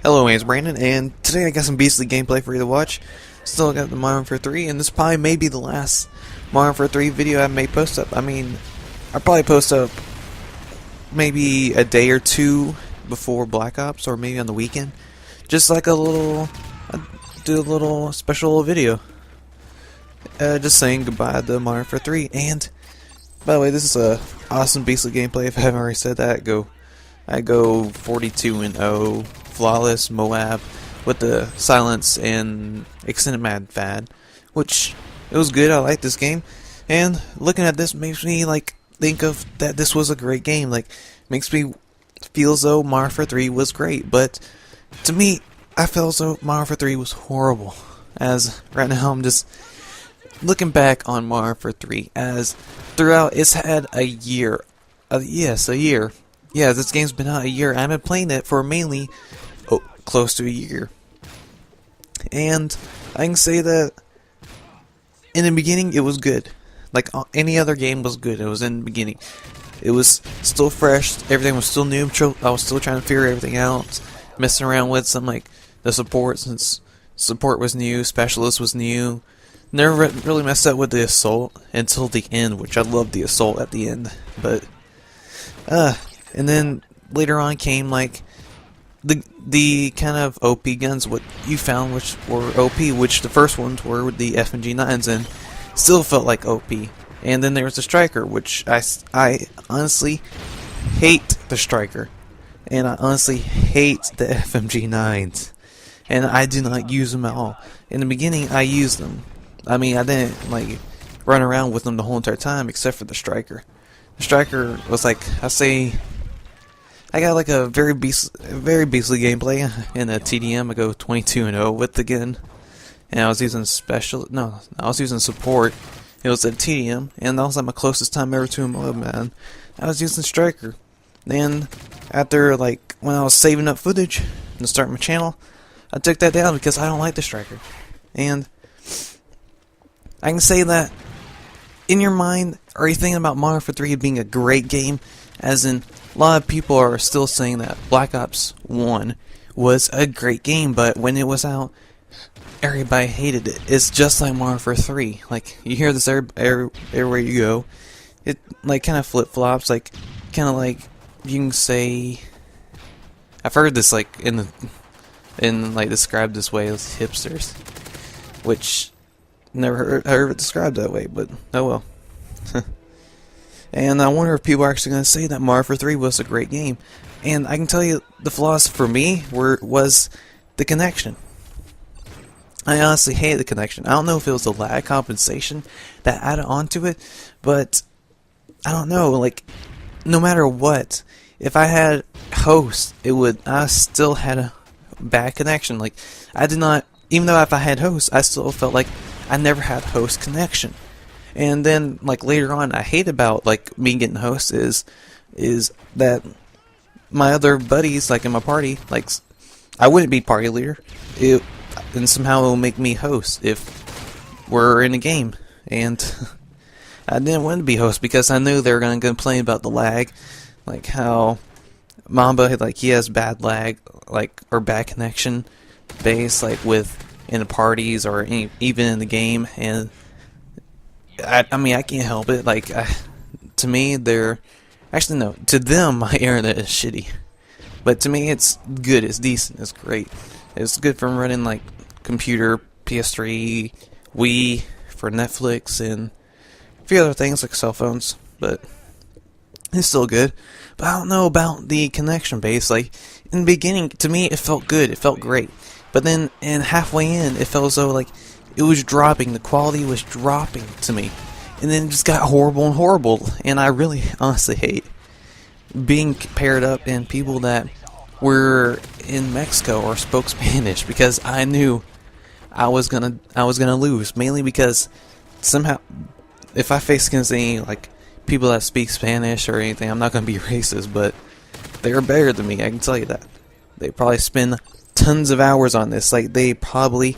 Hello, my name's Brandon, and today I got some beastly gameplay for you to watch. Still got the Modern Warfare 3, and this probably may be the last Modern Warfare 3 video I may post up. I mean, I'll probably post up maybe a day or two before Black Ops, or maybe on the weekend. Just like do a little special video. Just saying goodbye to Modern Warfare 3, and by the way, this is a awesome beastly gameplay. If I haven't already said that, I go 42-0, flawless MOAB with the silence and extended mag FAD, which it was good. I like this game, and looking at this makes me like think of that this was a great game. Like, makes me feel as though Modern Warfare 3 was great, but to me, I felt as though Modern Warfare 3 was horrible. As right now, I'm just looking back on Modern Warfare 3 as throughout it's had a year. Yes, a year. Yeah, this game's been out a year. I've been playing it for mainly close to a year. And I can say that in the beginning it was good. Like any other game was good. It was in the beginning. It was still fresh. Everything was still new. I was still trying to figure everything out. Messing around with some like the support, since support was new, specialist was new. Never really messed up with the assault until the end, which I loved the assault at the end. But and then later on came like the kind of OP guns, what you found which were OP, which the first ones were with the FMG9s and still felt like OP. And then there was the Striker, which I honestly hate the Striker. And I honestly hate the FMG9s. And I do not use them at all. In the beginning I used them. I mean, I didn't like run around with them the whole entire time except for the Striker. The Striker was like, I got like a very beastly gameplay in a TDM. I go 22-0 with the gun, and I was using I was using support. It was a TDM, and that was like my closest time ever to a MOAB, man. I was using Striker. Then after like when I was saving up footage to start my channel, I took that down because I don't like the Striker. And I can say that in your mind, are you thinking about Modern Warfare 3 being a great game? As in, a lot of people are still saying that Black Ops 1 was a great game, but when it was out, everybody hated it. It's just like Modern Warfare 3. Like, you hear this everywhere you go. It like kind of flip-flops, like kind of like you can say. I've heard this like like described this way as hipsters, which never heard it described that way, but oh well. And I wonder if people are actually going to say that Modern Warfare 3 was a great game. And I can tell you the flaws for me was the connection. I honestly hate the connection. I don't know if it was the lag compensation that added onto it, but I don't know, like, no matter what, if I had host, I still had a bad connection. Like, I did not, even though if I had host, I still felt like I never had host connection. And then, like, later on, I hate about, like, me getting host is that my other buddies, like, in my party, like, I wouldn't be party leader, and somehow it will make me host if we're in a game. And I didn't want to be host because I knew they were going to complain about the lag, like how Mamba, like, he has bad lag, like, or bad connection base, like, with in the parties or even in the game, and I mean, I can't help it. Like, to me, actually no. To them, my internet is shitty, but to me, it's good. It's decent. It's great. It's good for running like computer, PS3, Wii, for Netflix, and a few other things like cell phones. But it's still good. But I don't know about the connection base. Like in the beginning, to me, it felt good. It felt great. But then, and halfway in, it felt as though like it was dropping, the quality was dropping to me, and then it just got horrible and horrible, and I really honestly hate being paired up in people that were in Mexico or spoke Spanish, because I knew I was gonna lose, mainly because somehow if I face against any like people that speak Spanish or anything, I'm not gonna be racist, but they're better than me, I can tell you that. They probably spend tons of hours on this, like they probably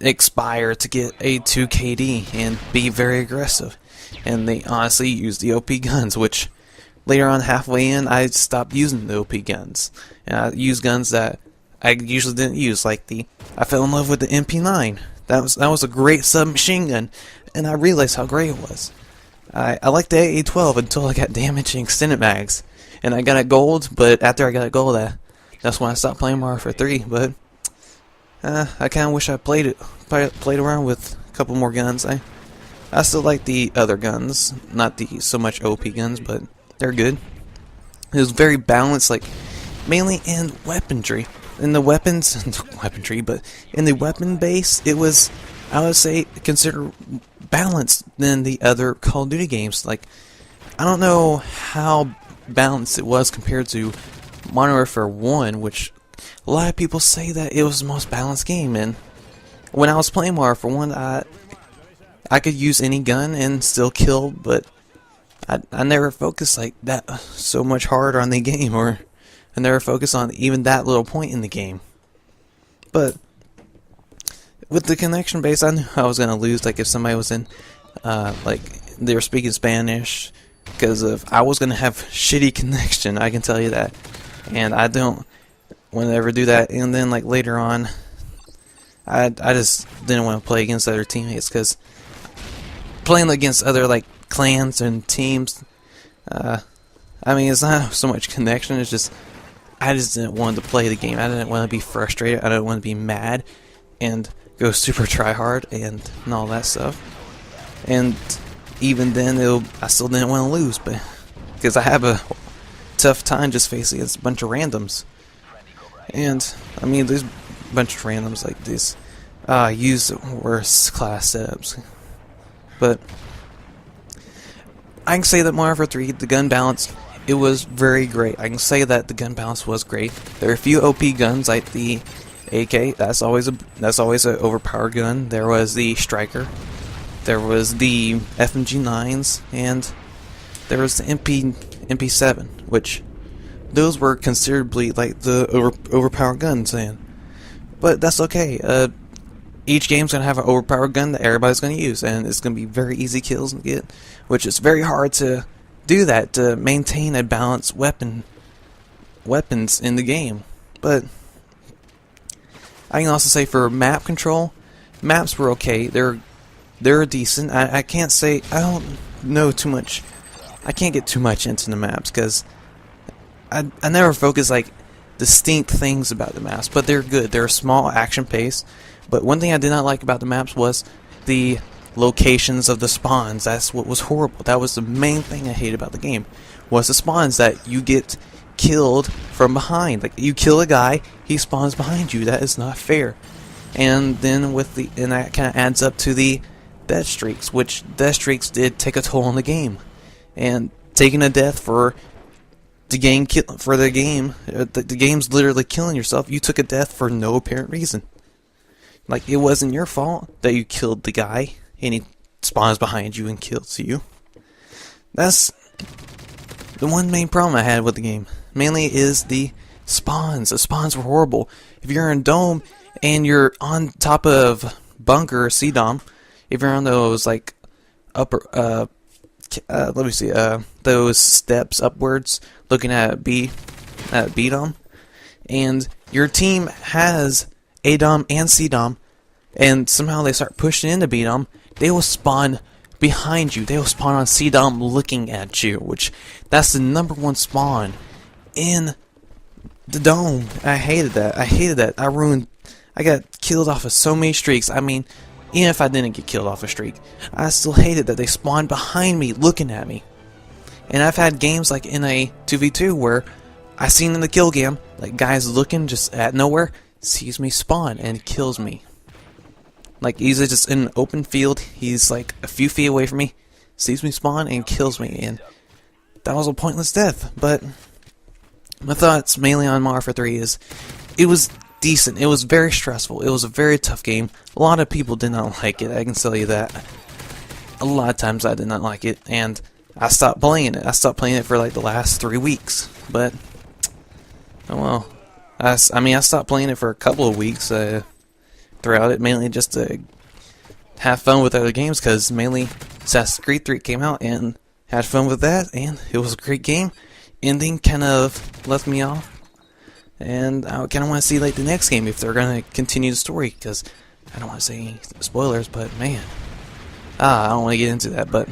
expire to get a 2 KD and be very aggressive, and they honestly use the OP guns, which later on halfway in I stopped using the OP guns, and I used guns that I usually didn't use. Like I fell in love with the MP9. That was a great submachine gun, and I realized how great it was. I liked the AA-12 until I got damage and extended mags, and I got a gold. But after I got a gold, that's when I stopped playing Mario for 3. But I kind of wish I played around with a couple more guns. I still like the other guns, not the so much OP guns, but they're good. It was very balanced, like mainly in weaponry. In the weaponry, but in the weapon base, it was, I would say, considered balanced than the other Call of Duty games. Like, I don't know how balanced it was compared to Modern Warfare 1, which a lot of people say that it was the most balanced game. And when I was playing Modern Warfare 1, I could use any gun and still kill, but I never focused like that so much harder on the game, or I never focused on even that little point in the game. But with the connection base, I knew I was gonna lose. Like if somebody was in, like they were speaking Spanish, because I was gonna have shitty connection. I can tell you that, and I don't want to ever do that. And then like later on, I just didn't want to play against other teammates, because playing against other like clans and teams, I mean, it's not so much connection. It's just I just didn't want to play the game. I didn't want to be frustrated. I didn't want to be mad and go super try hard and all that stuff. And even then, I still didn't want to lose, but because I have a tough time just facing against a bunch of randoms. And I mean, there's a bunch of randoms like this. Use worse class setups, but I can say that Mario Warfare 3, the gun balance, it was very great. I can say that the gun balance was great. There are a few OP guns like the AK. That's always an overpowered gun. There was the Striker. There was the FMG9s, and there was the MP7, which those were considerably like the overpowered guns. But that's okay. Each game's gonna have an overpowered gun that everybody's gonna use, and it's gonna be very easy kills to get, which is very hard to do that, to maintain a balanced weapons in the game. But I can also say for map control, maps were okay. They're decent. I can't say, I don't know too much. I can't get too much into the maps because I never focus like distinct things about the maps, but they're good. They're small, action paced. But one thing I did not like about the maps was the locations of the spawns. That's what was horrible. That was the main thing I hated about the game, was the spawns, that you get killed from behind. Like you kill a guy, he spawns behind you. That is not fair. And then and that kind of adds up to the death streaks, which death streaks did take a toll on the game. And taking a death for the game, the game's literally killing yourself. You took a death for no apparent reason. Like, it wasn't your fault that you killed the guy, and he spawns behind you and kills you. That's the one main problem I had with the game. Mainly is the spawns. The spawns were horrible. If you're in Dome, and you're on top of Bunker or C-Dom, if you're on those, like, upper, let me see, those steps upwards, looking at B-Dom, and your team has A-Dom and C-Dom, and somehow they start pushing into B-Dom, they will spawn behind you. They will spawn on C-Dom looking at you, which that's the #1 spawn in the Dome. I hated that. I got killed off of so many streaks. I mean, even if I didn't get killed off a streak, I still hated that they spawned behind me looking at me. And I've had games like in a 2v2 where I seen in the kill cam, like guys looking just at nowhere, sees me spawn and kills me. Like he's just in an open field, he's like a few feet away from me, sees me spawn and kills me, and that was a pointless death. But my thoughts mainly on Mario Warfare 3 is, it was decent, it was very stressful, it was a very tough game. A lot of people did not like it, I can tell you that. A lot of times I did not like it, and I stopped playing it. I stopped playing it for like the last 3 weeks, but oh well. I stopped playing it for a couple of weeks throughout it, mainly just to have fun with other games, because mainly Assassin's Creed 3 came out and had fun with that, and it was a great game. Ending kind of left me off, and I kind of want to see like the next game if they're gonna continue the story, because I don't want to say any spoilers, but man, I don't want to get into that. But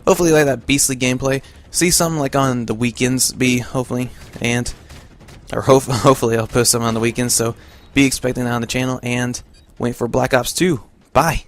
hopefully, like that beastly gameplay. See some like on the weekends, hopefully, hopefully I'll post some on the weekends. So be expecting that on the channel, and wait for Black Ops 2. Bye.